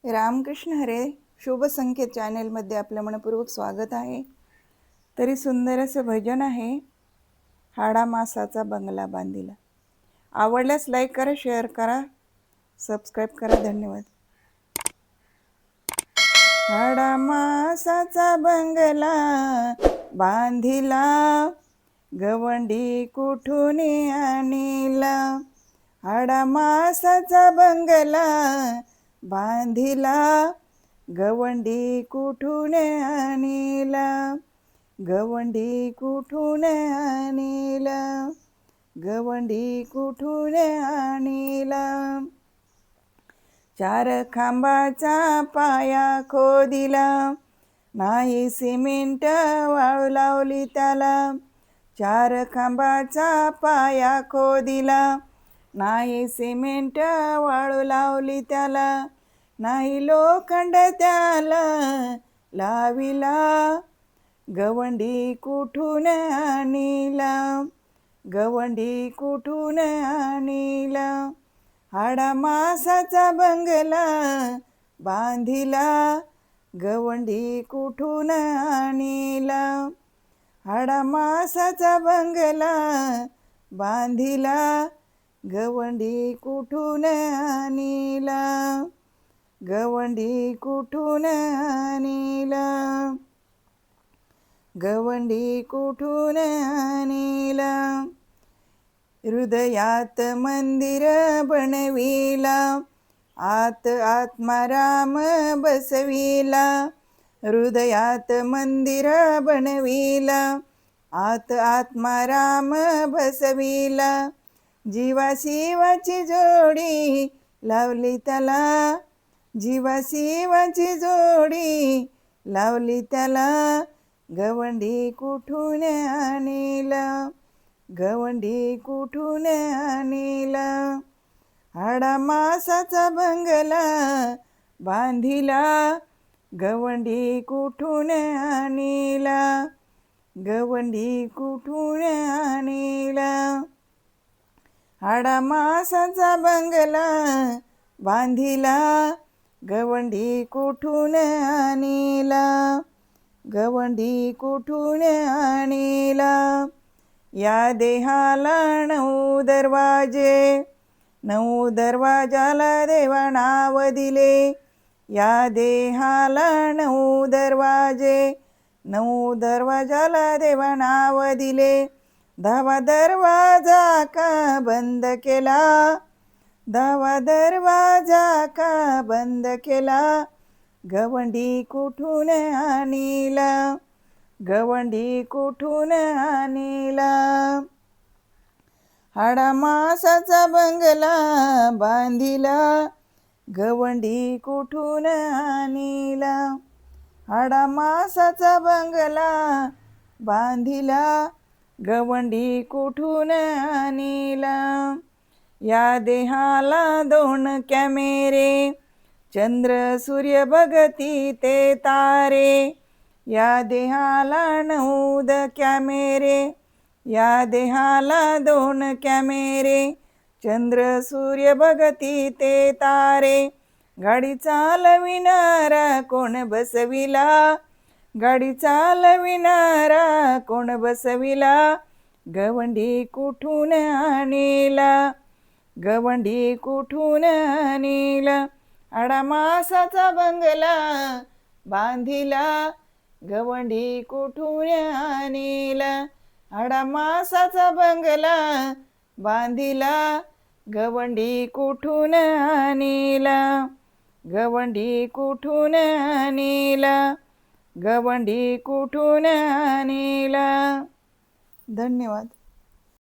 रामकृष्ण हरे. शुभ संकेत चॅनेलमध्ये आपलं मनपूर्वक स्वागत आहे. तरी सुंदर असं भजन आहे, हाडा मासाचा बंगला बांधिला. आवडल्यास लाईक करा, शेअर करा, सबस्क्राईब करा. धन्यवाद. हाडा मासाचा बंगला बांधिला, गवंडी कुठून आणिला. हाडा मासाचा बंगला बांधिला, गवंडी कुठून आणिला. गवंडी कुठून आणिला, गवंडी कुठून आणिला. चार खांबाचा पाया खोदिला, नाही सिमेंट वाळू लावली त्याला. चार खांबाचा पाया खोदिला, नाही सिमेंट वाळू लावली त्याला. नाही लोखंड त्याला लाविला, गवंडी कुठून आणिला. गवंडी कुठून आणिला. हाडा मासाचा बंगला बांधिला, गवंडी कुठून आणिला. हाडा मासाचा बंगला बांधिला, गवंडी कुठून आणिला. गवंडी कुठून आणिला. गवंडी कुठून आणिला. हृदयात मंदिर बनविला, आत आत्माराम बसविला. हृदयात मंदिर बनविला, आत आत्माराम बसविला. जीवा शिवाची जोडी लावली त्याला, जीवा शिवाची जोडी लावली त्याला. गवंडी कुठून आणिला. गवंडी कुठून आणिला. हाडा मासाचा बंगला बांधिला, गवंडी कुठून आणिला. गवंडी कुठून आणिला. हाडा मासाचा बंगला बांधिला, गवंडी कुठून आणिला. गवंडी कुठून आणिला. या देहाला 9 दरवाजे, 9 दरवाजाला देवा नाव दिले. या देहाला 9 दरवाजे, 9 दरवाजाला देवा नाव दिले. 10वा दरवाजा का बंद केला, 10वा दरवाजा का बंद केला. गवंडी कुठून आणिला. गवंडी कुठून आणिला. हाडा मासाचा बंगला बांधिला, गवंडी कुठून आणिला. हाडा मासाचा बंगला बांधिला, गवंडी कुठून आणिला. या देहाला 2 कॅमेरे, चंद्र सूर्य बघती ते तारे. या देहाला 9 कॅमेरे, या देहाला 2 कॅमेरे. चंद्र सूर्य बघती ते तारे. गाडी चालविणारा कोण बसविला, गाडी चालविणारा कोण बसविला. गवंडी कुठून आणिला. गवंडी कुठून आणिला. हाडा मासाचा बंगला बांधिला, गवंडी कुठून आणिला. हाडा मासाचा बंगला बांधिला, गवंडी कुठून आणिला. गवंडी कुठून आणिला. गवंडी कुठून आणिला. धन्यवाद.